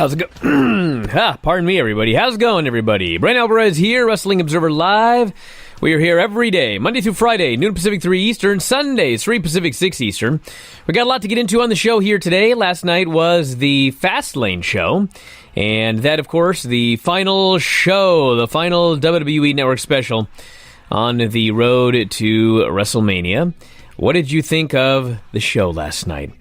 How's it go? Pardon me, everybody. How's it going, everybody? Bryan Alvarez here, Wrestling Observer Live. We are here every day, Monday through Friday, noon Pacific, 3 Eastern, Sundays, 3 Pacific, 6 Eastern. We got a lot to get into on the show here today. Last night was the Fastlane show, and that, of course, the final show, the final WWE Network special on the road to WrestleMania. What did you think of the show last night?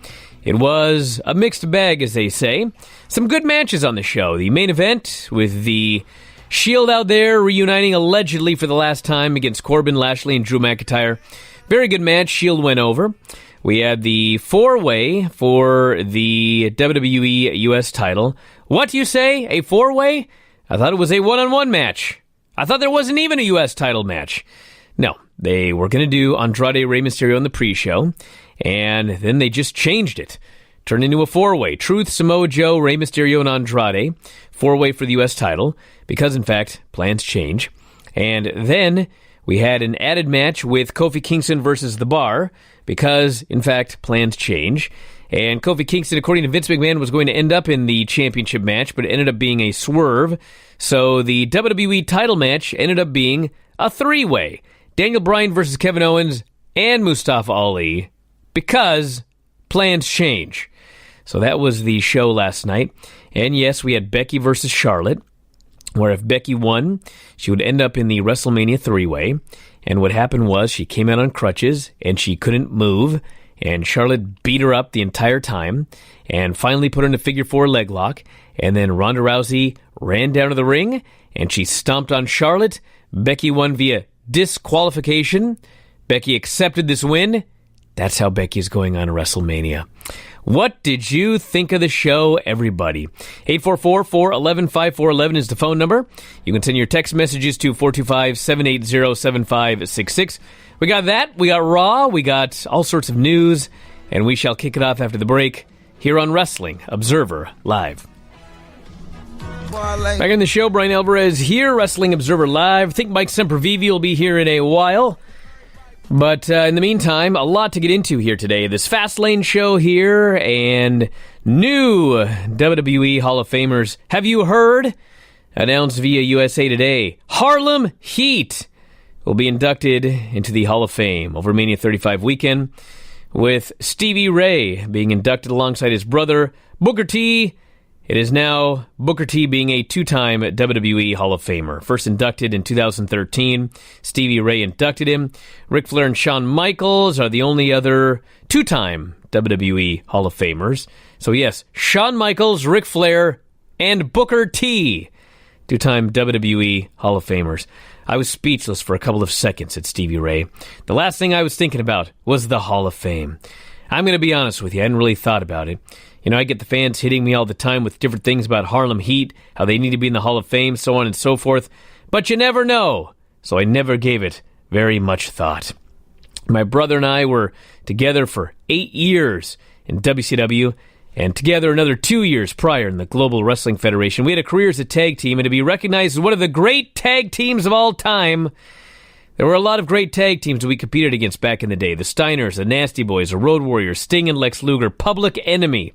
It was a mixed bag, as they say. Some good matches on the show. The main event with the Shield out there reuniting allegedly for the last time against Corbin, Lashley, and Drew McIntyre. Very good match. Shield went over. We had the four-way for the WWE US title. What do you say? A four-way? I thought it was a one-on-one match. I thought there wasn't even a US title match. No, they were going to do Andrade Rey Mysterio in the pre-show, and then they just changed it. Turned into a four-way. Truth, Samoa Joe, Rey Mysterio, and Andrade. Four-way for the U.S. title, because, in fact, plans change. And then we had an added match with Kofi Kingston versus The Bar, because, in fact, plans change. And Kofi Kingston, according to Vince McMahon, was going to end up in the championship match, but it ended up being a swerve. So the WWE title match ended up being a three-way. Daniel Bryan versus Kevin Owens and Mustafa Ali, because plans change. So that was the show last night. And yes, we had Becky versus Charlotte, where if Becky won, she would end up in the WrestleMania three-way. And what happened was she came out on crutches, and she couldn't move, and Charlotte beat her up the entire time, and finally put her in a figure four leg lock, and then Ronda Rousey ran down to the ring, and she stomped on Charlotte. Becky won via disqualification. Becky accepted this win. That's how Becky is going on to WrestleMania. What did you think of the show, everybody? 844-411-5411 is the phone number. You can send your text messages to 425-780-7566. We got that. We got Raw. We got all sorts of news. And we shall kick it off after the break here on Wrestling Observer Live. Back in the show, Bryan Alvarez here, Wrestling Observer Live. I think Mike Sempervive will be here in a while. But in the meantime, a lot to get into here today. This Fastlane show here and new WWE Hall of Famers. Have you heard? Announced via USA Today. Harlem Heat will be inducted into the Hall of Fame over Mania 35 weekend, with Stevie Ray being inducted alongside his brother, Booker T. It is now Booker T being a two-time WWE Hall of Famer. First inducted in 2013. Stevie Ray inducted him. Ric Flair and Shawn Michaels are the only other two-time WWE Hall of Famers. So yes, Shawn Michaels, Ric Flair, and Booker T, two-time WWE Hall of Famers. I was speechless for a couple of seconds at Stevie Ray. The last thing I was thinking about was the Hall of Fame. I'm going to be honest with you, I hadn't really thought about it. You know, I get the fans hitting me all the time with different things about Harlem Heat, how they need to be in the Hall of Fame, so on and so forth. But you never know. So I never gave it very much thought. My brother and I were together for 8 years in WCW, and together another 2 years prior in the Global Wrestling Federation. We had a career as a tag team, and to be recognized as one of the great tag teams of all time. There were a lot of great tag teams that we competed against back in the day. The Steiners, the Nasty Boys, the Road Warriors, Sting and Lex Luger, Public Enemy.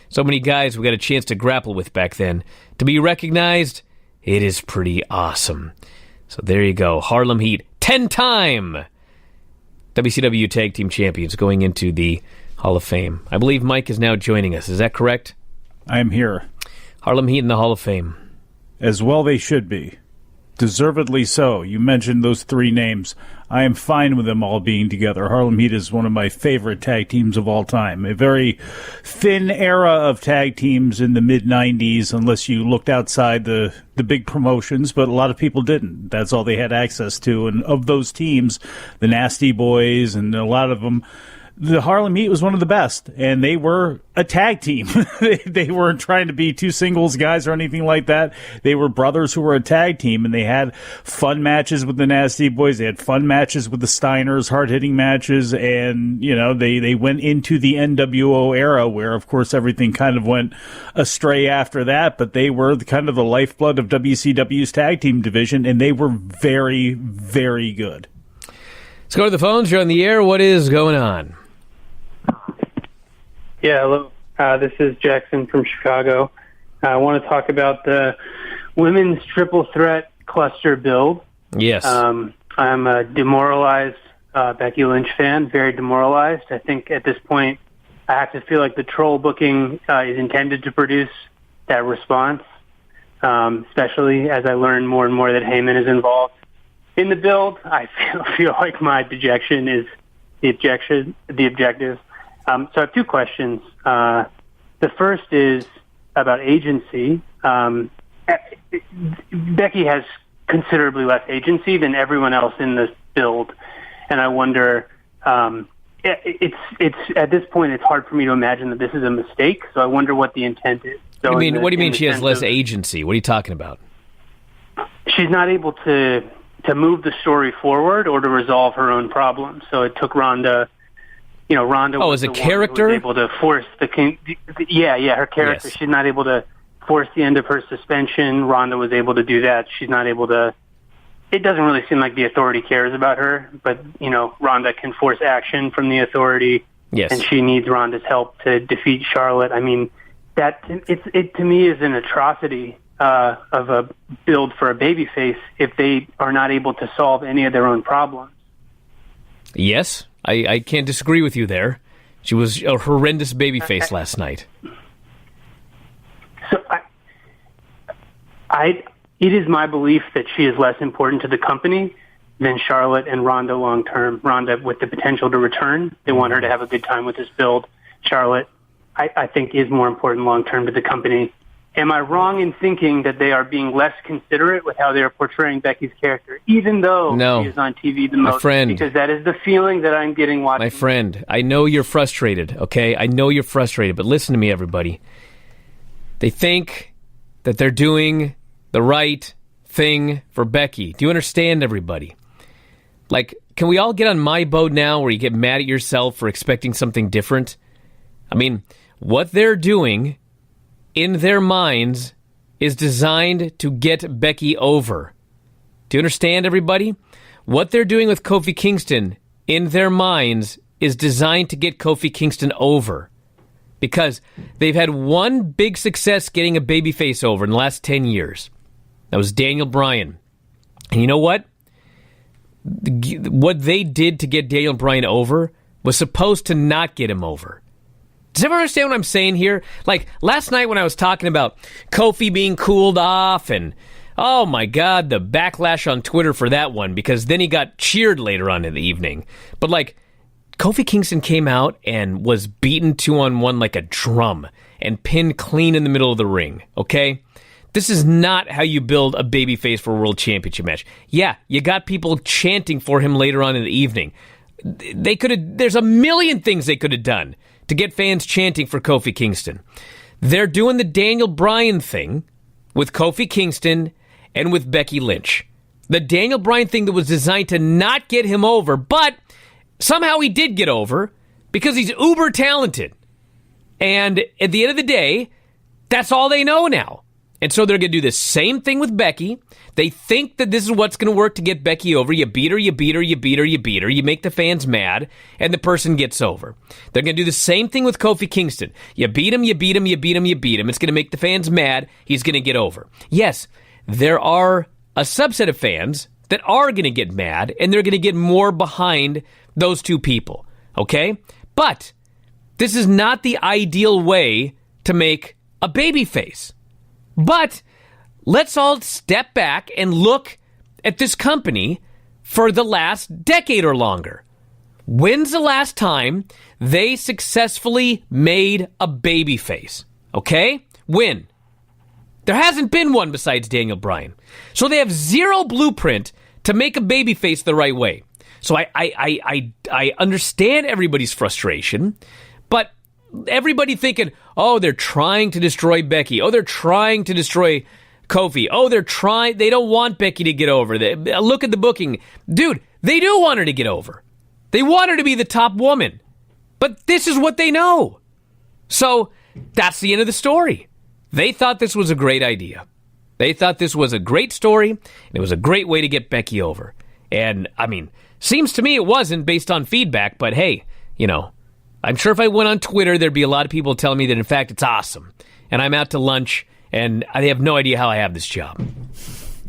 So many guys we got a chance to grapple with back then. To be recognized, it is pretty awesome. So there you go. Harlem Heat, 10-time WCW Tag Team Champions going into the Hall of Fame. I believe Mike is now joining us. Is that correct? I am here. Harlem Heat in the Hall of Fame. As well they should be. Deservedly so. You mentioned those three names. I am fine with them all being together. Harlem Heat is one of my favorite tag teams of all time. A very thin era of tag teams in the mid-90s, unless you looked outside the big promotions, but a lot of people didn't. That's all they had access to. And of those teams, the Nasty Boys and a lot of them, the Harlem Heat was one of the best, and they were a tag team. They weren't trying to be two singles guys or anything like that. They were brothers who were a tag team, and they had fun matches with the Nasty Boys. They had fun matches with the Steiners, hard-hitting matches, and, you know, they went into the NWO era where, of course, everything kind of went astray after that, but they were kind of the lifeblood of WCW's tag team division, and they were very, very good. Let's go to the phones. You're on the air. What is going on? Yeah, hello. This is Jackson from Chicago. I want to talk about the women's triple threat cluster build. Yes. I'm a demoralized Becky Lynch fan, very demoralized. I think at this point I have to feel like the troll booking is intended to produce that response, especially as I learn more and more that Heyman is involved in the build. I feel like my dejection is the objective. So I have two questions. The first is about agency. Becky has considerably less agency than everyone else in this build, and I wonder. It's at this point it's hard for me to imagine that this is a mistake. So I wonder what the intent is. So what do you mean she has less agency? What are you talking about? She's not able to move the story forward or to resolve her own problems. So it took Ronda. Ronda was as a character was able to force her character. Yes. She's not able to force the end of her suspension. Ronda was able to do that. She's not able to. It doesn't really seem like the authority cares about her, but Ronda can force action from the authority. Yes. And she needs Ronda's help to defeat Charlotte. I mean, it to me is an atrocity of a build for a babyface if they are not able to solve any of their own problems. Yes, I can't disagree with you there. She was a horrendous babyface last night. So it is my belief that she is less important to the company than Charlotte and Ronda long term. Ronda with the potential to return. They want her to have a good time with this build. Charlotte, I think, is more important long term to the company. Am I wrong in thinking that they are being less considerate with how they are portraying Becky's character, even though she is on TV the most? My friend. Because that is the feeling that I'm getting watching. My friend, I know you're frustrated, okay? I know you're frustrated, but listen to me, everybody. They think that they're doing the right thing for Becky. Do you understand, everybody? Like, can we all get on my boat now where you get mad at yourself for expecting something different? I mean, what they're doing in their minds is designed to get Becky over. Do you understand, everybody? What they're doing with Kofi Kingston in their minds is designed to get Kofi Kingston over. Because they've had one big success getting a babyface over in the last 10 years. That was Daniel Bryan. And you know what? What they did to get Daniel Bryan over was supposed to not get him over. Does everyone understand what I'm saying here? Like, last night when I was talking about Kofi being cooled off and, oh my God, the backlash on Twitter for that one, because then he got cheered later on in the evening. But, like, Kofi Kingston came out and was beaten 2-on-1 like a drum and pinned clean in the middle of the ring, okay? This is not how you build a babyface for a world championship match. Yeah, you got people chanting for him later on in the evening. There's a million things they could have done to get fans chanting for Kofi Kingston. They're doing the Daniel Bryan thing with Kofi Kingston and with Becky Lynch. The Daniel Bryan thing that was designed to not get him over, but somehow he did get over because he's uber talented. And at the end of the day, that's all they know now. And so they're going to do the same thing with Becky. They think that this is what's going to work to get Becky over. You beat her, you beat her, you beat her, you beat her. You make the fans mad, and the person gets over. They're going to do the same thing with Kofi Kingston. You beat him, you beat him, you beat him, you beat him. It's going to make the fans mad. He's going to get over. Yes, there are a subset of fans that are going to get mad, and they're going to get more behind those two people. Okay? But this is not the ideal way to make a babyface. But let's all step back and look at this company for the last decade or longer. When's the last time they successfully made a babyface? Okay? When? There hasn't been one besides Daniel Bryan. So they have zero blueprint to make a babyface the right way. So I understand everybody's frustration, but everybody thinking, oh, they're trying to destroy Becky. Oh, they're trying to destroy Kofi. Oh, they don't want Becky to get over. Look at the booking. Dude, they do want her to get over. They want her to be the top woman. But this is what they know. So that's the end of the story. They thought this was a great idea. They thought this was a great story, and it was a great way to get Becky over. And, I mean, seems to me it wasn't based on feedback, but hey, I'm sure if I went on Twitter, there'd be a lot of people telling me that, in fact, it's awesome. And I'm out to lunch, and they have no idea how I have this job.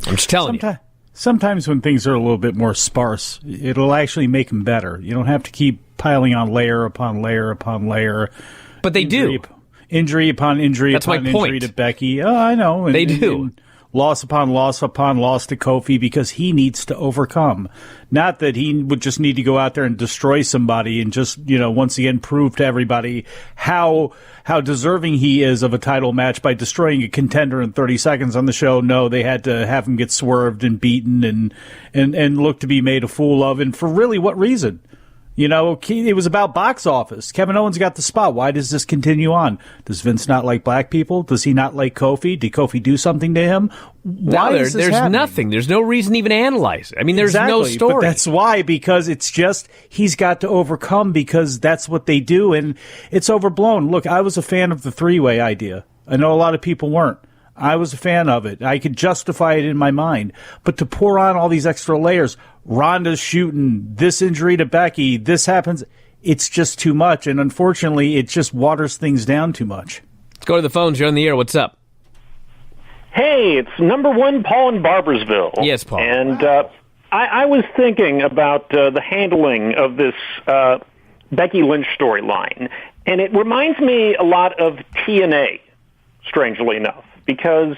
I'm just telling you. Sometimes when things are a little bit more sparse, it'll actually make them better. You don't have to keep piling on layer upon layer upon layer. But they do. Injury upon injury That's upon my injury point. to Becky. Oh, I know. They do. And loss upon loss upon loss to Kofi because he needs to overcome. Not that he would just need to go out there and destroy somebody and just, once again prove to everybody how deserving he is of a title match by destroying a contender in 30 seconds on the show. No, they had to have him get swerved and beaten and look to be made a fool of. And for really what reason? It was about box office. Kevin Owens got the spot. Why does this continue on? Does Vince not like black people? Does he not like Kofi? Did Kofi do something to him? Why is this there's happening? Nothing. There's no reason to even analyze it. I mean, there's no Exactly, story. But that's why, because it's just he's got to overcome because that's what they do, and it's overblown. Look, I was a fan of the three-way idea. I know a lot of people weren't. I was a fan of it. I could justify it in my mind. But to pour on all these extra layers, Ronda's shooting, this injury to Becky, this happens, it's just too much. And unfortunately, it just waters things down too much. Let's go to the phones. You're on the air. What's up? Hey, it's number one, Paul in Barbersville. Yes, Paul. And I was thinking about the handling of this Becky Lynch storyline. And it reminds me a lot of TNA, strangely enough. Because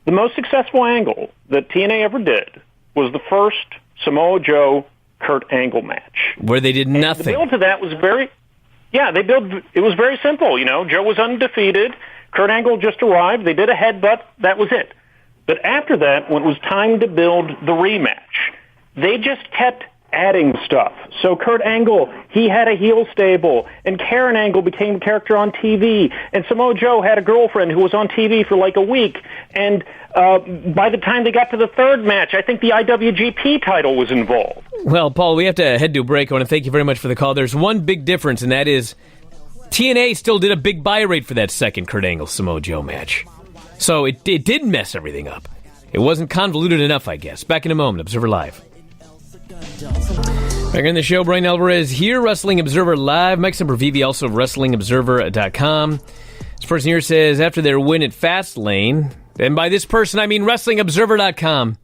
the most successful angle that TNA ever did was the first Samoa Joe Kurt Angle match, where they did nothing. And the build to that was it was very simple. Joe was undefeated. Kurt Angle just arrived. They did a headbutt. That was it. But after that, when it was time to build the rematch, they just kept adding stuff. So Kurt Angle, he had a heel stable, and Karen Angle became a character on TV, and Samoa Joe had a girlfriend who was on TV for like a week, and by the time they got to the third match, I think the IWGP title was involved. Well, Paul, we have to head to a break. I want to thank you very much for the call. There's one big difference, and that is TNA still did a big buy rate for that second Kurt Angle-Samoa Joe match. So it did mess everything up. It wasn't convoluted enough, I guess. Back in a moment. Observer Live. Back in the show, Bryan Alvarez here, Wrestling Observer Live. Mike Sempervive, also WrestlingObserver.com. This person here says, after their win at Fastlane, and by this person I mean WrestlingObserver.com,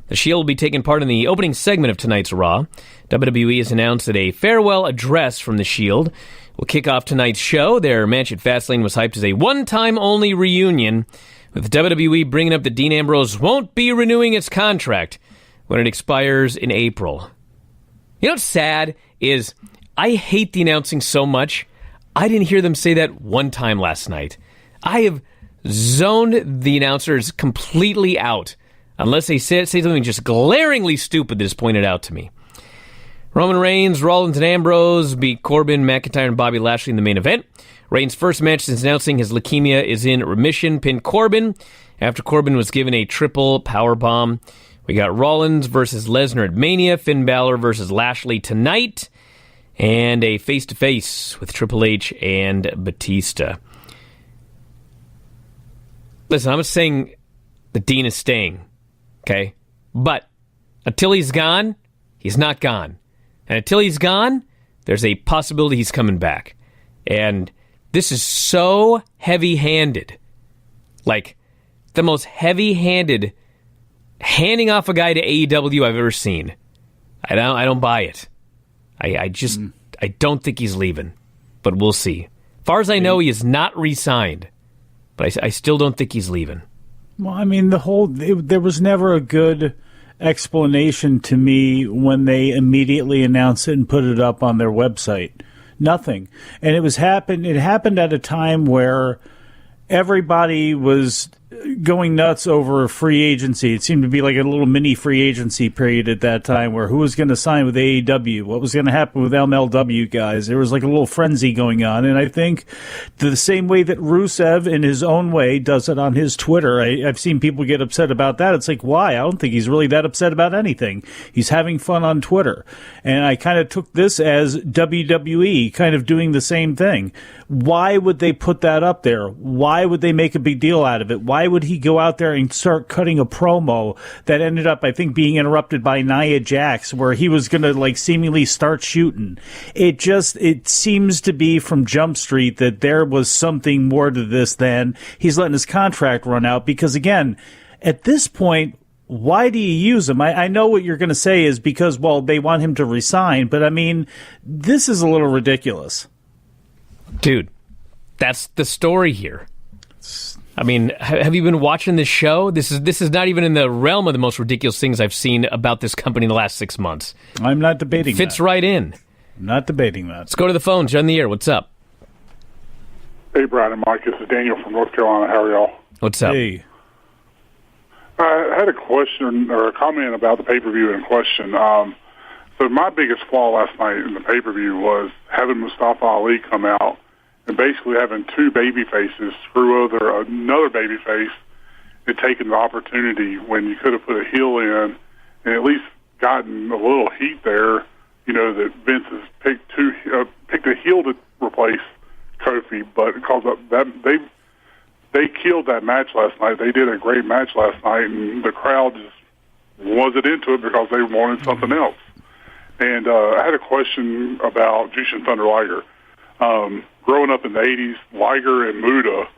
the Shield will be taking part in the opening segment of tonight's Raw. WWE has announced that a farewell address from the Shield will kick off tonight's show. Their match at Fastlane was hyped as a one-time-only reunion, with WWE bringing up that Dean Ambrose won't be renewing its contract when it expires in April. You know what's sad is I hate the announcing so much. I didn't hear them say that one time last night. I have zoned the announcers completely out unless they say something just glaringly stupid that is pointed out to me. Roman Reigns, Rollins, and Ambrose beat Corbin, McIntyre, and Bobby Lashley in the main event. Reigns' first match since announcing his leukemia is in remission, pinned Corbin after Corbin was given a triple powerbomb. We got Rollins versus Lesnar at Mania, Finn Balor versus Lashley tonight, and a face-to-face with Triple H and Batista. Listen, I'm not saying that Dean is staying, okay? But until he's gone, he's not gone. And until he's gone, there's a possibility he's coming back. And this is so heavy-handed. Like, the most heavy-handed handing off a guy to AEW I've ever seen. I don't buy it. I don't think he's leaving. But we'll see. As far as I know, he is not re-signed. But I still don't think he's leaving. Well, I mean, there was never a good explanation to me when they immediately announced it and put it up on their website. Nothing. And it happened at a time where everybody was going nuts over free agency. It seemed to be like a little mini free agency period at that time where who was going to sign with AEW, what was going to happen with MLW guys. There was like a little frenzy going on. And I think the same way that Rusev in his own way does it on his Twitter, I've seen people get upset about that. It's like, why? I don't think he's really that upset about anything. He's having fun on Twitter. And I kind of took this as WWE kind of doing the same thing. Why would they put that up there? Why would they make a big deal out of it? Why would he go out there and start cutting a promo that ended up, I think, being interrupted by Nia Jax, where he was going to like seemingly start shooting? It seems to be from Jump Street that there was something more to this than he's letting his contract run out, because again, at this point, why do you use him? I know what you're going to say is because, well, they want him to resign, but I mean, this is a little ridiculous. Dude, that's the story here. I mean, have you been watching this show? This is not even in the realm of the most ridiculous things I've seen about this company in the last 6 months. I'm not debating Fits that. right in. I'm not debating that. Let's go to the phones. You're on the air. What's up? Hey, Bryan and Mike. This is Daniel from North Carolina. How are y'all? What's up? Hey. I had a question or a comment about the pay-per-view in question. So my biggest flaw last night in the pay-per-view was having Mustafa Ali come out and basically having two baby faces screw over another baby face and taking the opportunity when you could have put a heel in and at least gotten a little heat there, you know, that Vince has picked a heel to replace Kofi, but because of that, they killed that match last night. They did a great match last night, and the crowd just wasn't into it because they wanted something else. And I had a question about Jushin Thunder Liger. Growing up in the 80s, Liger and Muta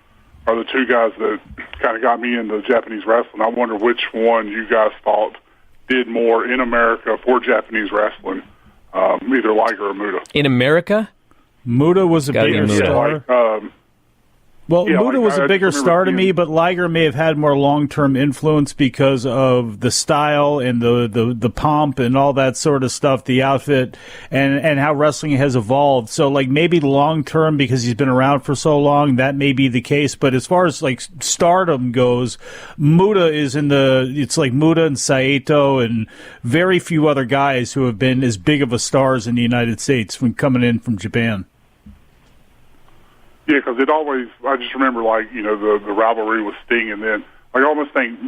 are the two guys that kind of got me into Japanese wrestling. I wonder which one you guys thought did more in America for Japanese wrestling, either Liger or Muta. In America? Muta was a bigger star. Muta was a bigger star to me, but Liger may have had more long-term influence because of the style and the pomp and all that sort of stuff, the outfit, and how wrestling has evolved. So, like, maybe long-term, because he's been around for so long, that may be the case. But as far as, like, stardom goes, Muta is it's like Muta and Saito and very few other guys who have been as big of a stars in the United States when coming in from Japan. Yeah, because I just remember, like, you know, the rivalry with Sting, and then I almost think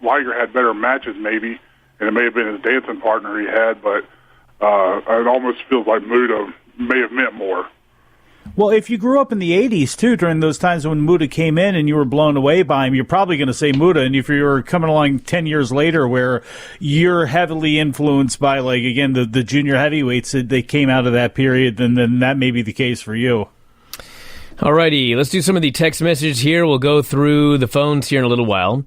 Liger had better matches maybe, and it may have been his dancing partner he had, but it almost feels like Muta may have meant more. Well, if you grew up in the 80s, too, during those times when Muta came in and you were blown away by him, you're probably going to say Muta. And if you're coming along 10 years later where you're heavily influenced by, like, again, the junior heavyweights that they came out of that period, then that may be the case for you. Alrighty, let's do some of the text messages here. We'll go through the phones here in a little while.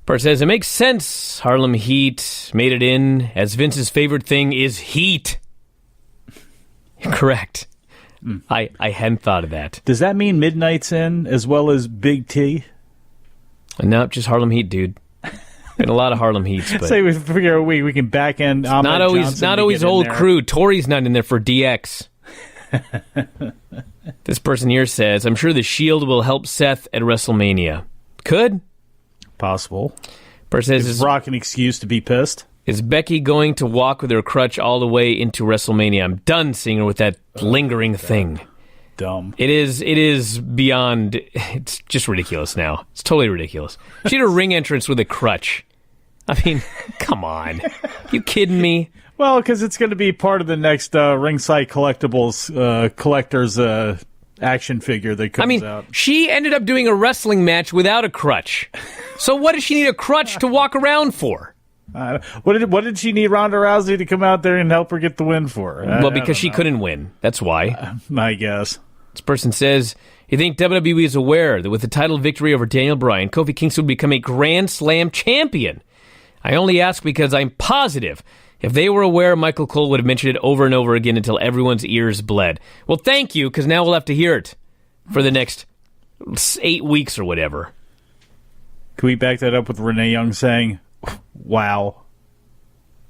Part says, it makes sense. Harlem Heat made it in, as Vince's favorite thing is heat. Correct. I hadn't thought of that. Does that mean Midnight's in as well as Big T? No, just Harlem Heat, dude. Been a lot of Harlem Heats, but say we figure a week we can back end. Not always old crew. Tori's not in there for DX. This person here says, I'm sure the Shield will help Seth at WrestleMania. Could. Possible. Person says, is Brock an excuse to be pissed? Is Becky going to walk with her crutch all the way into WrestleMania? I'm done seeing her with that lingering thing. Dumb. It is beyond, it's just ridiculous now. It's totally ridiculous. She had a ring entrance with a crutch. I mean, come on. You kidding me? Well, because it's going to be part of the next Ringside Collectibles collector's action figure that comes out. She ended up doing a wrestling match without a crutch. So what does she need a crutch to walk around for? What did she need Ronda Rousey to come out there and help her get the win for? Well, because she couldn't win. That's why. I guess. This person says, you think WWE is aware that with the title victory over Daniel Bryan, Kofi Kingston would become a Grand Slam champion? I only ask because I'm positive if they were aware, Michael Cole would have mentioned it over and over again until everyone's ears bled. Well, thank you, because now we'll have to hear it for the next 8 weeks or whatever. Can we back that up with Renee Young saying, wow?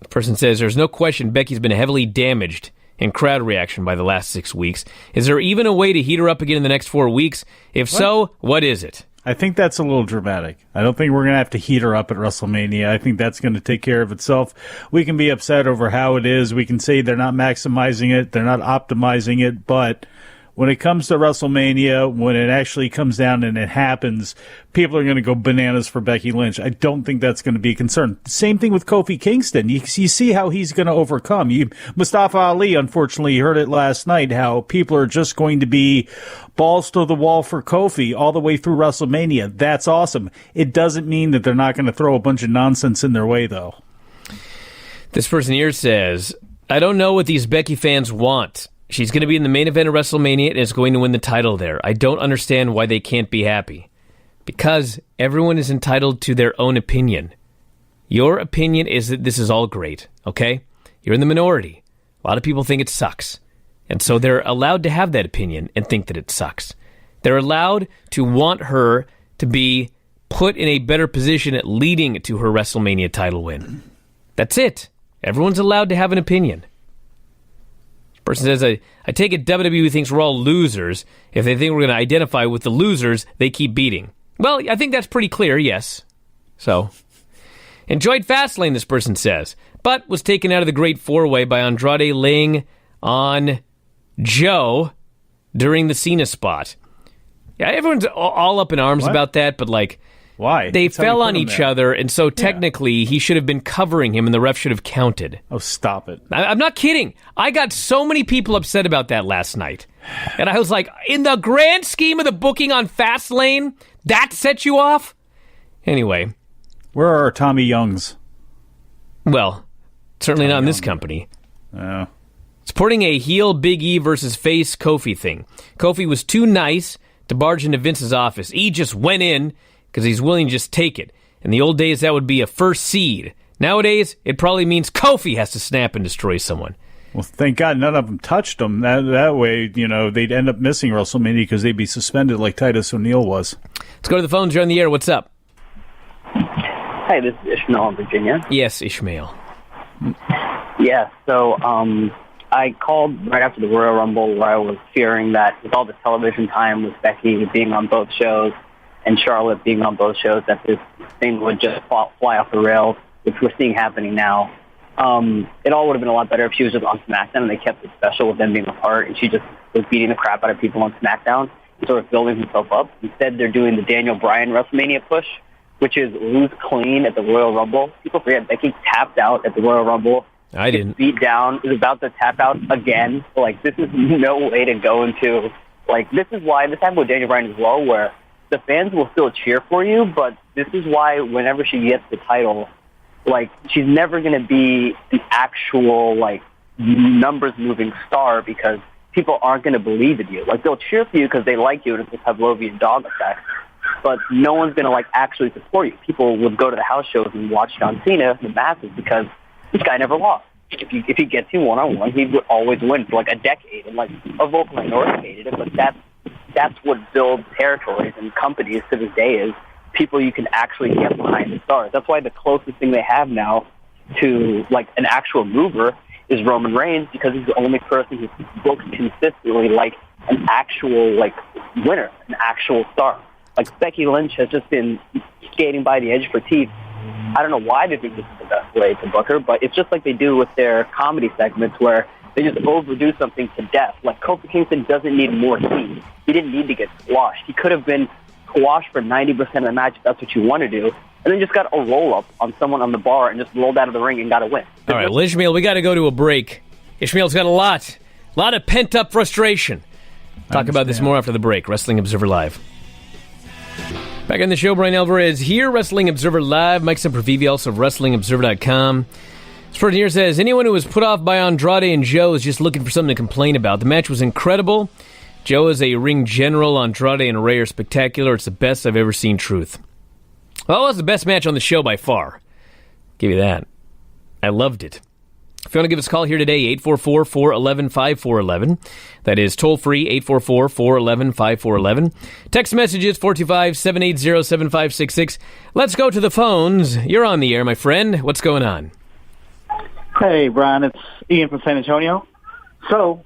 The person says, there's no question Becky's been heavily damaged in crowd reaction by the last 6 weeks. Is there even a way to heat her up again in the next 4 weeks? If so, what is it? I think that's a little dramatic. I don't think we're going to have to heat her up at WrestleMania. I think that's going to take care of itself. We can be upset over how it is. We can say they're not maximizing it, they're not optimizing it, but When it comes to WrestleMania, when it actually comes down and it happens, people are going to go bananas for Becky Lynch. I don't think that's going to be a concern. Same thing with Kofi Kingston. You see how he's going to overcome. Mustafa Ali, unfortunately, you heard it last night, how people are just going to be balls to the wall for Kofi all the way through WrestleMania. That's awesome. It doesn't mean that they're not going to throw a bunch of nonsense in their way, though. This person here says, I don't know what these Becky fans want. She's going to be in the main event of WrestleMania and is going to win the title there. I don't understand why they can't be happy. Because everyone is entitled to their own opinion. Your opinion is that this is all great, okay? You're in the minority. A lot of people think it sucks. And so they're allowed to have that opinion and think that it sucks. They're allowed to want her to be put in a better position at leading to her WrestleMania title win. That's it. Everyone's allowed to have an opinion. Person says, I take it WWE thinks we're all losers. If they think we're going to identify with the losers, they keep beating. Well, I think that's pretty clear, yes. So, enjoyed Fastlane, this person says, but was taken out of the Great Four-Way by Andrade laying on Joe during the Cena spot. Yeah, everyone's all up in arms about that, but why? They fell on each other, and so technically he should have been covering him, and the ref should have counted. Oh, stop it. I'm not kidding. I got so many people upset about that last night. And I was like, in the grand scheme of the booking on Fastlane, that set you off? Anyway. Where are our Tommy Youngs? Well, certainly not in this company. Oh. Supporting a heel Big E versus face Kofi thing. Kofi was too nice to barge into Vince's office. E just went in because he's willing to just take it. In the old days, that would be a first seed. Nowadays, it probably means Kofi has to snap and destroy someone. Well, thank God none of them touched him. That way, they'd end up missing WrestleMania because they'd be suspended like Titus O'Neil was. Let's go to the phones. You're on the air. What's up? Hi, this is Ishmael in Virginia. Yes, Ishmael. Yeah, so I called right after the Royal Rumble where I was fearing that with all the television time with Becky being on both shows and Charlotte being on both shows, that this thing would just fly off the rails, which we're seeing happening now. It all would have been a lot better if she was just on SmackDown and they kept it special with them being apart and she just was beating the crap out of people on SmackDown and sort of building himself up. Instead, they're doing the Daniel Bryan WrestleMania push, which is lose clean at the Royal Rumble. People forget Becky tapped out at the Royal Rumble. I didn't. Beat down, is about to tap out again. This is no way to go into, this is why this happened with Daniel Bryan as well, where the fans will still cheer for you, but this is why whenever she gets the title, she's never going to be an actual, numbers-moving star because people aren't going to believe in you. They'll cheer for you because they like you and it's a Pavlovian dog effect, but no one's going to, actually support you. People would go to the house shows and watch John Cena, the masses, because this guy never lost. If he gets you one-on-one, he would always win for, a decade, and, a vocal minority hated it, but that's what builds territories and companies to this day is people you can actually get behind the stars. That's why the closest thing they have now to an actual mover is Roman Reigns, because he's the only person who's booked consistently an actual winner, an actual star. Becky Lynch has just been skating by the edge for teeth. I don't know why they think this is the best way to book her, but it's just like they do with their comedy segments where they just overdo something to death. Kofi Kingston doesn't need more heat. He didn't need to get squashed. He could have been squashed for 90% of the match if that's what you want to do, and then just got a roll-up on someone on the bar and just rolled out of the ring and got a win. All right, well, Ishmael, we got to go to a break. Ishmael's got a lot of pent-up frustration. Talk about this more after the break. Wrestling Observer Live. Back on the show, Bryan Alvarez here, Wrestling Observer Live. Mike Sempervive, also of WrestlingObserver.com. This person here says, anyone who was put off by Andrade and Joe is just looking for something to complain about. The match was incredible. Joe is a ring general. Andrade and Ray are spectacular. It's the best I've ever seen, truth. Well, it was the best match on the show by far. Give you that. I loved it. If you want to give us a call here today, 844-411-5411. That is toll-free, 844-411-5411. Text messages, 425-780-7566. Let's go to the phones. You're on the air, my friend. What's going on? Hey, Brian. It's Ian from San Antonio. So,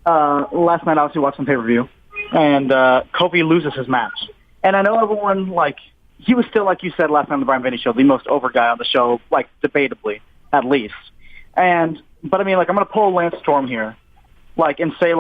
last night I obviously watched some pay-per-view, and Kofi loses his match. And I know everyone, he was still, like you said last night on the Brian Vinny Show, the most over guy on the show, debatably, at least. But I mean, I'm going to pull Lance Storm here, and say,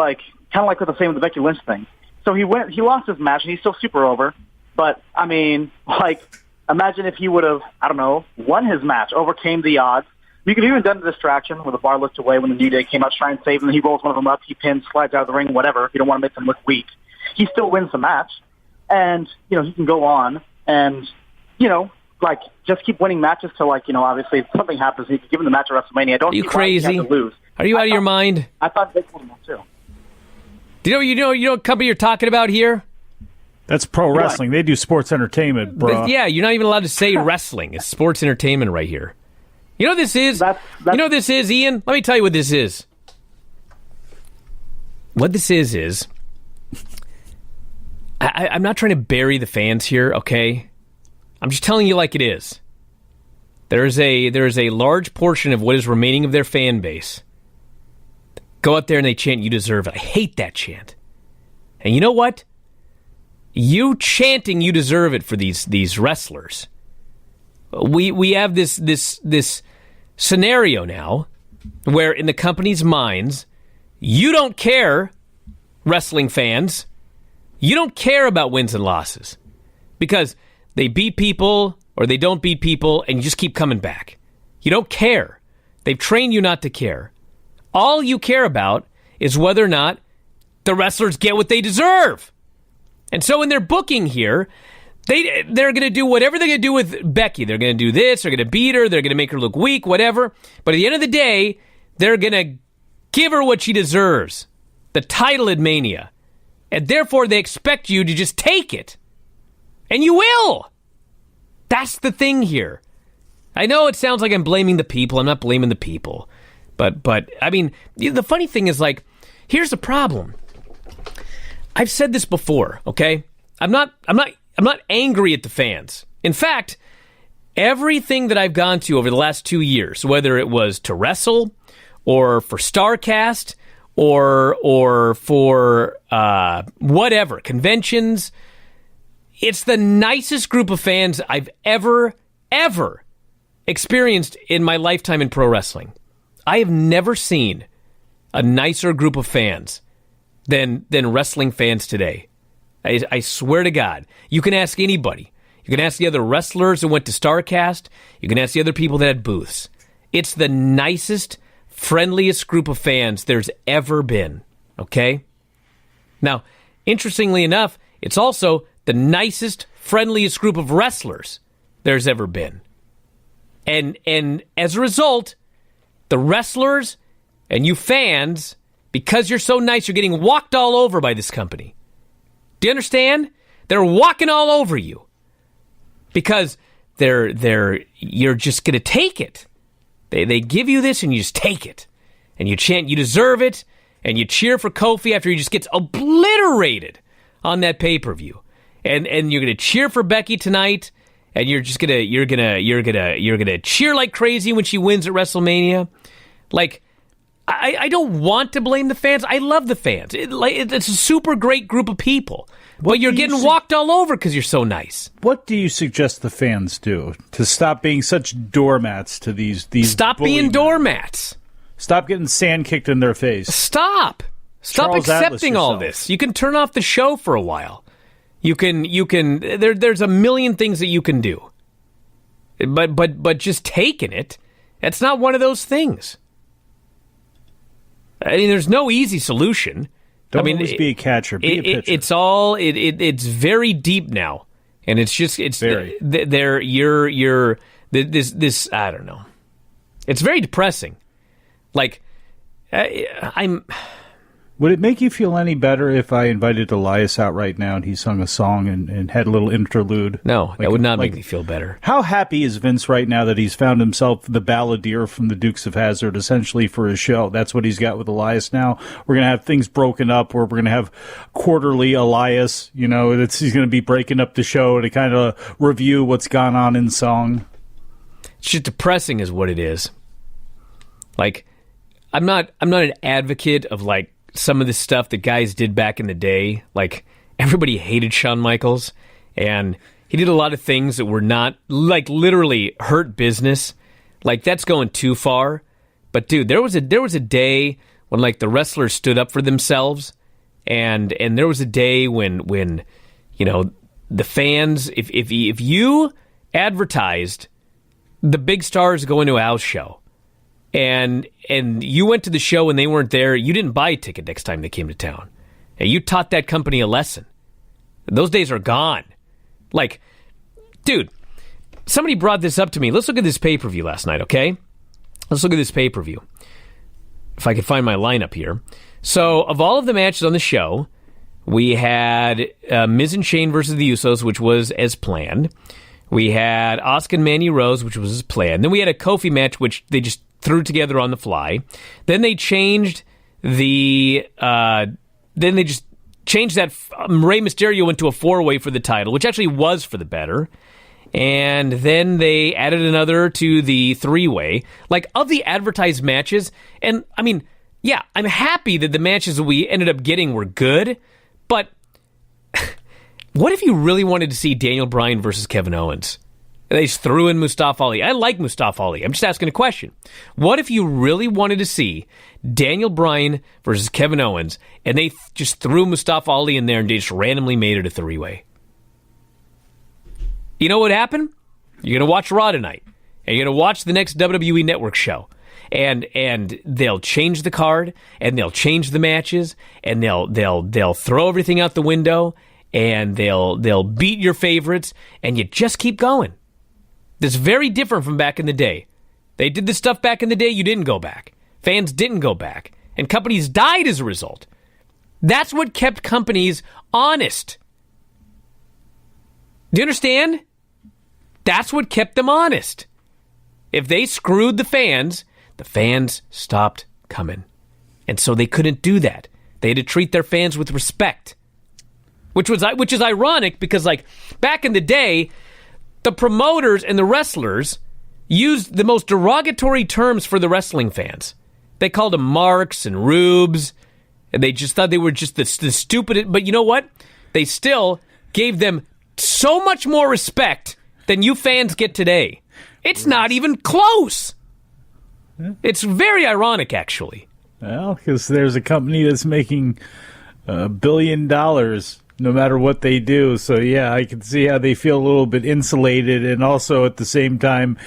kind of like with the same with the Becky Lynch thing. So he lost his match, and he's still super over. But, I mean, like, imagine if he would have, I don't know, won his match, overcame the odds. You could have even done the distraction where the bar looked away when the New Day came out to try and save him, and he rolls one of them up, he pins, slides out of the ring, whatever. If you don't want to make them look weak. He still wins the match. And, you know, he can go on and, you know, like, just keep winning matches till, like, you know, obviously if something happens, he can give him the match at WrestleMania. Are you crazy? Lose. Are you out of your mind? I thought Vic would have too. Do you know what company you're talking about here? That's pro wrestling. They do sports entertainment, bro. Yeah, you're not even allowed to say wrestling. It's sports entertainment right here. You know what this is? You know what this is, Ian? Let me tell you what this is. What this is I'm not trying to bury the fans here, okay? I'm just telling you like it is. There is a large portion of what is remaining of their fan base. Go out there and they chant, "You deserve it." I hate that chant. And you know what? You chanting "You deserve it" for these wrestlers. We have this scenario now where in the company's minds, you don't care, wrestling fans. You don't care about wins and losses because they beat people or they don't beat people and you just keep coming back. You don't care. They've trained you not to care. All you care about is whether or not the wrestlers get what they deserve. And so in their booking here, they're going to do whatever they're going to do with Becky. They're going to do this. They're going to beat her. They're going to make her look weak, whatever. But at the end of the day, they're going to give her what she deserves, the title at Mania. And therefore, they expect you to just take it. And you will. That's the thing here. I know it sounds like I'm blaming the people. I'm not blaming the people. But I mean, the funny thing is, like, here's the problem. I've said this before, okay? I'm not angry at the fans. In fact, everything that I've gone to over the last 2 years, whether it was to wrestle or for StarCast or for whatever, conventions, it's the nicest group of fans I've ever experienced in my lifetime in pro wrestling. I have never seen a nicer group of fans than wrestling fans today. I swear to God. You can ask anybody. You can ask the other wrestlers who went to StarCast. You can ask the other people that had booths. It's the nicest, friendliest group of fans there's ever been. Okay? Now, interestingly enough, it's also the nicest, friendliest group of wrestlers there's ever been. And as a result, the wrestlers and you fans, because you're so nice, you're getting walked all over by this company. Do you understand? They're walking all over you because you're just going to take it. They give you this and you just take it. And you chant, "You deserve it," and you cheer for Kofi after he just gets obliterated on that pay-per-view. And you're going to cheer for Becky tonight, and you're gonna cheer like crazy when she wins at WrestleMania. Like, I don't want to blame the fans. I love the fans. It's a super great group of people. But you're getting walked all over because you're so nice. What do you suggest the fans do to stop being such doormats to these Stop being doormats. Stop getting sand kicked in their face. Stop Charles accepting all this. You can turn off the show for a while. You can there's a million things that you can do. But just taking it, that's not one of those things. I mean, there's no easy solution. Don't always be a catcher. Be a pitcher. It's very deep now, and it's very. This I don't know. It's very depressing. Like Would it make you feel any better if I invited Elias out right now and he sung a song and had a little interlude? No, that would not make me feel better. How happy is Vince right now that he's found himself the balladeer from the Dukes of Hazzard, essentially, for his show? That's what he's got with Elias now. We're going to have things broken up where we're going to have quarterly Elias. You know, he's going to be breaking up the show to kind of review what's gone on in song. It's just depressing is what it is. Like, I'm not an advocate of, like, some of the stuff that guys did back in the day. Like, everybody hated Shawn Michaels, and he did a lot of things that were not, like, literally hurt business. Like, that's going too far. But dude, there was a day when, like, the wrestlers stood up for themselves And there was a day when the fans, if you advertised the big stars going to a house show, and you went to the show and they weren't there, you didn't buy a ticket next time they came to town. And you taught that company a lesson. Those days are gone. Like, dude, somebody brought this up to me. Let's look at this pay-per-view last night, okay? Let's look at this pay-per-view. If I can find my lineup here. So, of all of the matches on the show, we had Miz and Shane versus the Usos, which was as planned. We had Asuka and Mandy Rose, which was as planned. Then we had a Kofi match, which they just threw together on the fly. Then they changed that Rey Mysterio into a four-way for the title, which actually was for the better. And then they added another to the three-way. Like, of the advertised matches, and, I mean, yeah, I'm happy that the matches that we ended up getting were good, but what if you really wanted to see Daniel Bryan versus Kevin Owens? They just threw in Mustafa Ali. I like Mustafa Ali. I'm just asking a question. What if you really wanted to see Daniel Bryan versus Kevin Owens, and they just threw Mustafa Ali in there and they just randomly made it a three-way? You know what happened? You're going to watch Raw tonight, and you're going to watch the next WWE Network show, and they'll change the card, and they'll change the matches, and they'll throw everything out the window, and they'll beat your favorites, and you just keep going. That's very different from back in the day. They did this stuff back in the day, you didn't go back. Fans didn't go back. And companies died as a result. That's what kept companies honest. Do you understand? That's what kept them honest. If they screwed the fans stopped coming. And so they couldn't do that. They had to treat their fans with respect. Which is ironic because, like, back in the day, the promoters and the wrestlers used the most derogatory terms for the wrestling fans. They called them marks and rubes, and they just thought they were just the stupid. But you know what? They still gave them so much more respect than you fans get today. It's not even close. It's very ironic, actually. Well, because there's a company that's making $1 billion no matter what they do. So, yeah, I can see how they feel a little bit insulated and also at the same time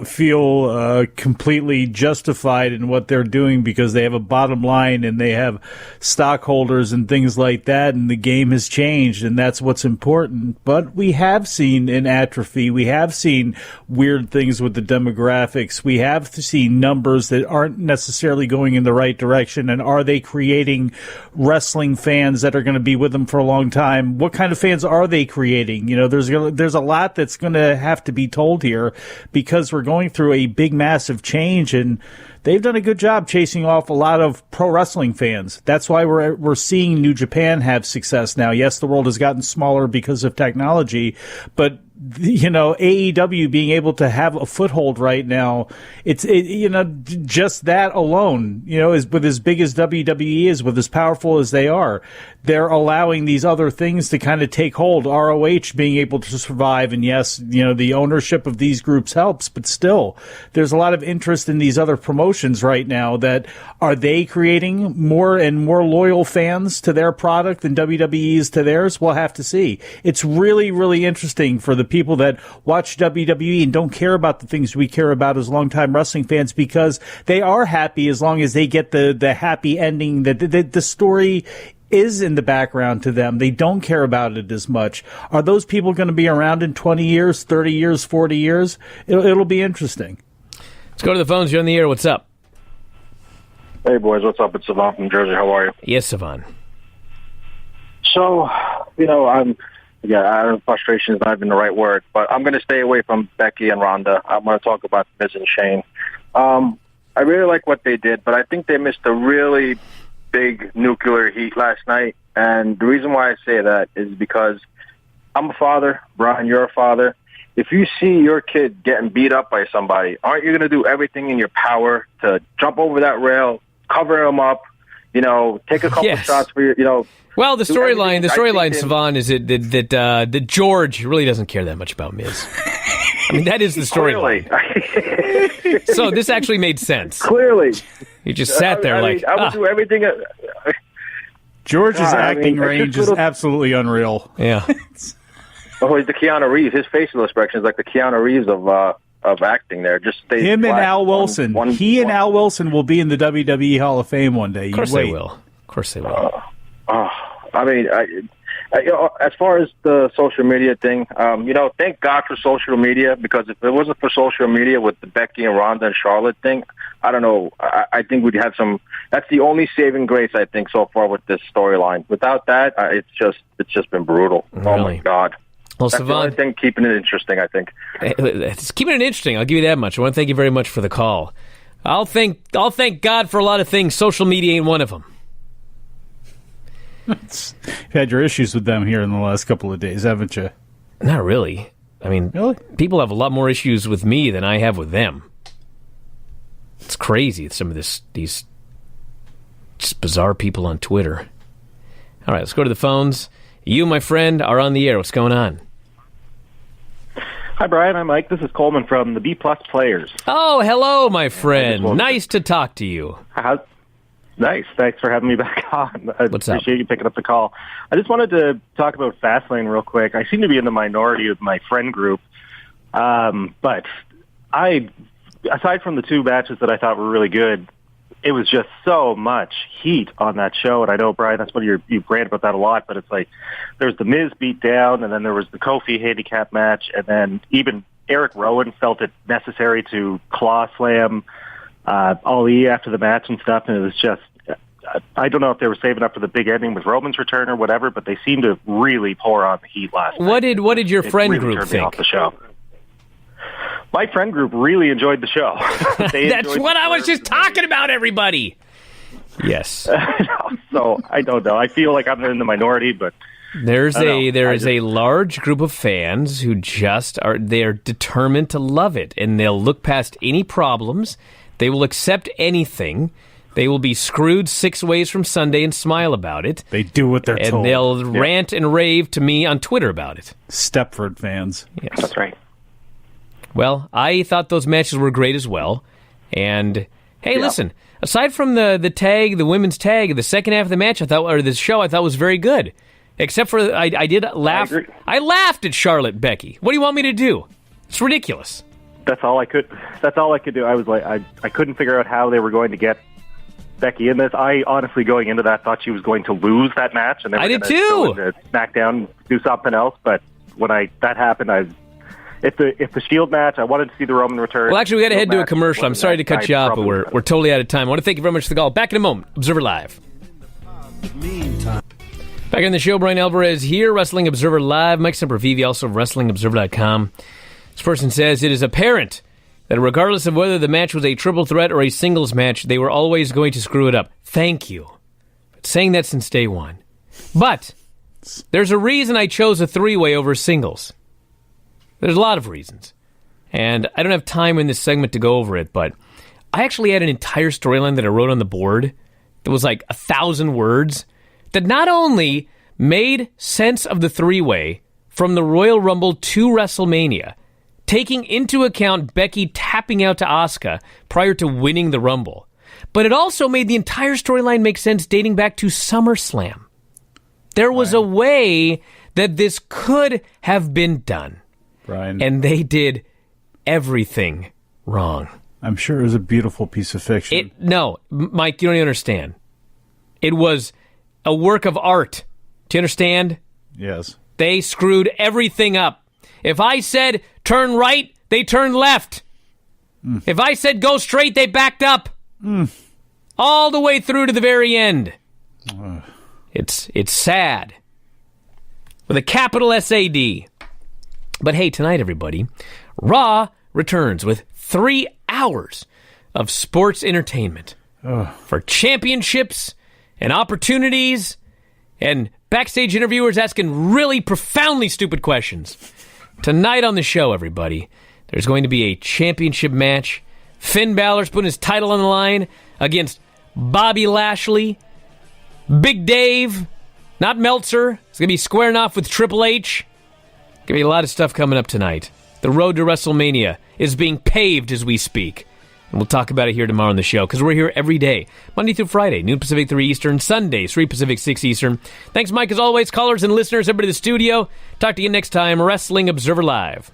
feel completely justified in what they're doing because they have a bottom line and they have stockholders and things like that, and the game has changed, and that's what's important. But we have seen an atrophy. We have seen weird things with the demographics. We have seen numbers that aren't necessarily going in the right direction, and are they creating wrestling fans that are going to be with them for a long time? What kind of fans are they creating? You know, there's a lot that's going to have to be told here because we're going through a big, massive change, and they've done a good job chasing off a lot of pro wrestling fans. That's why we're seeing New Japan have success now. Yes, the world has gotten smaller because of technology, but you know, AEW being able to have a foothold right now, just that alone, you know, is with as big as WWE is, with as powerful as they are, they're allowing these other things to kind of take hold. ROH being able to survive, and yes, you know, the ownership of these groups helps, but still, there's a lot of interest in these other promotions right now. That are they creating more and more loyal fans to their product than WWE is to theirs? We'll have to see. It's really, really interesting for the people that watch WWE and don't care about the things we care about as longtime wrestling fans, because they are happy as long as they get the happy ending, that the story is in the background to them. They don't care about it as much. Are those people going to be around in 20 years, 30 years, 40 years? It'll be interesting. Let's go to the phones. You're on the air. What's up? Hey, boys. What's up? It's Savon from Jersey. How are you? Yes, Savon. So, you know, I don't know, frustration is not even the right word, but I'm going to stay away from Becky and Ronda. I'm going to talk about Miz and Shane. I really like what they did, but I think they missed a really big nuclear heat last night. And the reason why I say that is because I'm a father. Bryan, you're a father. If you see your kid getting beat up by somebody, aren't you going to do everything in your power to jump over that rail, cover him up, you know, take a couple shots for your, you know. Well, the storyline, Savon, is that George really doesn't care that much about Miz. I mean, that is the storyline. So this actually made sense. Clearly. He just sat there I would do everything. George's acting range is absolutely unreal. Yeah. Oh, he's the Keanu Reeves. His facial expression is like the Keanu Reeves of acting there. Just him and Al Wilson. He and Al Wilson will be in the WWE Hall of Fame one day. Of course they will. Of course they will. I mean, as far as the social media thing, thank God for social media, because if it wasn't for social media with the Becky and Ronda and Charlotte thing, I don't know. I think we'd have some. That's the only saving grace, I think, so far with this storyline. Without that, it's just been brutal. Really? Oh my God. Well, that's the only thing keeping it interesting, I think. It's keeping it interesting. I'll give you that much. I want to thank you very much for the call. I'll thank God for a lot of things. Social media ain't one of them. You've had your issues with them here in the last couple of days, haven't you? Not really. I mean, really? People have a lot more issues with me than I have with them. It's crazy, some of these just bizarre people on Twitter. All right, let's go to the phones. You, my friend, are on the air. What's going on? Hi, Brian. I'm Mike. This is Coleman from the B+ Players. Oh, hello, my friend. Nice to talk to you. Nice. Thanks for having me back on. I What's up? Appreciate you picking up the call. I just wanted to talk about Fastlane real quick. I seem to be in the minority of my friend group, but aside from the two matches that I thought were really good, it was just so much heat on that show. And I know, Brian, that's what you rant about that a lot, but it's like there's the Miz beat down, and then there was the Kofi handicap match, and then even Eric Rowan felt it necessary to claw slam Ali after the match and stuff, and it was just, I don't know if they were saving up for the big ending with Roman's return or whatever, but they seemed to really pour on the heat last night. What did your friend really group turned me think? off the show. My friend group really enjoyed the show. That's what I was just talking about, everybody. Yes. So I don't know. I feel like I'm in the minority, but there is a large group of fans who they're determined to love it, and they'll look past any problems. They will accept anything. They will be screwed 6 ways from Sunday and smile about it. They do what they're told. And they'll rant and rave to me on Twitter about it. Stepford fans. Yes. That's right. Well, I thought those matches were great as well. And, hey, listen, aside from the tag, the women's tag, the second half of the match, the show I thought was very good. Except for, I did laugh. I laughed at Charlotte Becky. What do you want me to do? It's ridiculous. That's all I could do. I was like, I couldn't figure out how they were going to get Becky in this. I honestly, going into that, thought she was going to lose that match, and they were going to go into SmackDown and do something else. But when that happened, if the Shield match, I wanted to see the Roman return. Well, actually, we got to head to a commercial. I'm sorry to cut you off, but we're totally out of time. I want to thank you very much for the call. Back in a moment. Observer Live. Back on the show, Bryan Alvarez here, Wrestling Observer Live. Mike Sempervive, also of WrestlingObserver.com. This person says, it is apparent that regardless of whether the match was a triple threat or a singles match, they were always going to screw it up. Thank you. Been saying that since day one. But there's a reason I chose a three-way over singles. There's a lot of reasons. And I don't have time in this segment to go over it, but I actually had an entire storyline that I wrote on the board that was like 1,000 words that not only made sense of the three-way from the Royal Rumble to WrestleMania, taking into account Becky tapping out to Asuka prior to winning the Rumble, but it also made the entire storyline make sense dating back to SummerSlam. There was a way that this could have been done. Brian. And they did everything wrong. I'm sure it was a beautiful piece of fiction. No, Mike, you don't even understand. It was a work of art. Do you understand? Yes. They screwed everything up. If I said turn right, they turned left. If I said go straight, they backed up. All the way through to the very end. It's sad. With a capital S-A-D. But hey, tonight, everybody, Raw returns with 3 hours of sports entertainment for championships and opportunities and backstage interviewers asking really profoundly stupid questions. Tonight on the show, everybody, there's going to be a championship match. Finn Balor's putting his title on the line against Bobby Lashley. Big Dave, not Meltzer, is going to be squaring off with Triple H. Going to be a lot of stuff coming up tonight. The road to WrestleMania is being paved as we speak. And we'll talk about it here tomorrow on the show, because we're here every day, Monday through Friday, noon Pacific, 3 Eastern, Sundays, 3 Pacific, 6 Eastern. Thanks, Mike, as always. Callers and listeners, everybody in the studio. Talk to you next time. Wrestling Observer Live.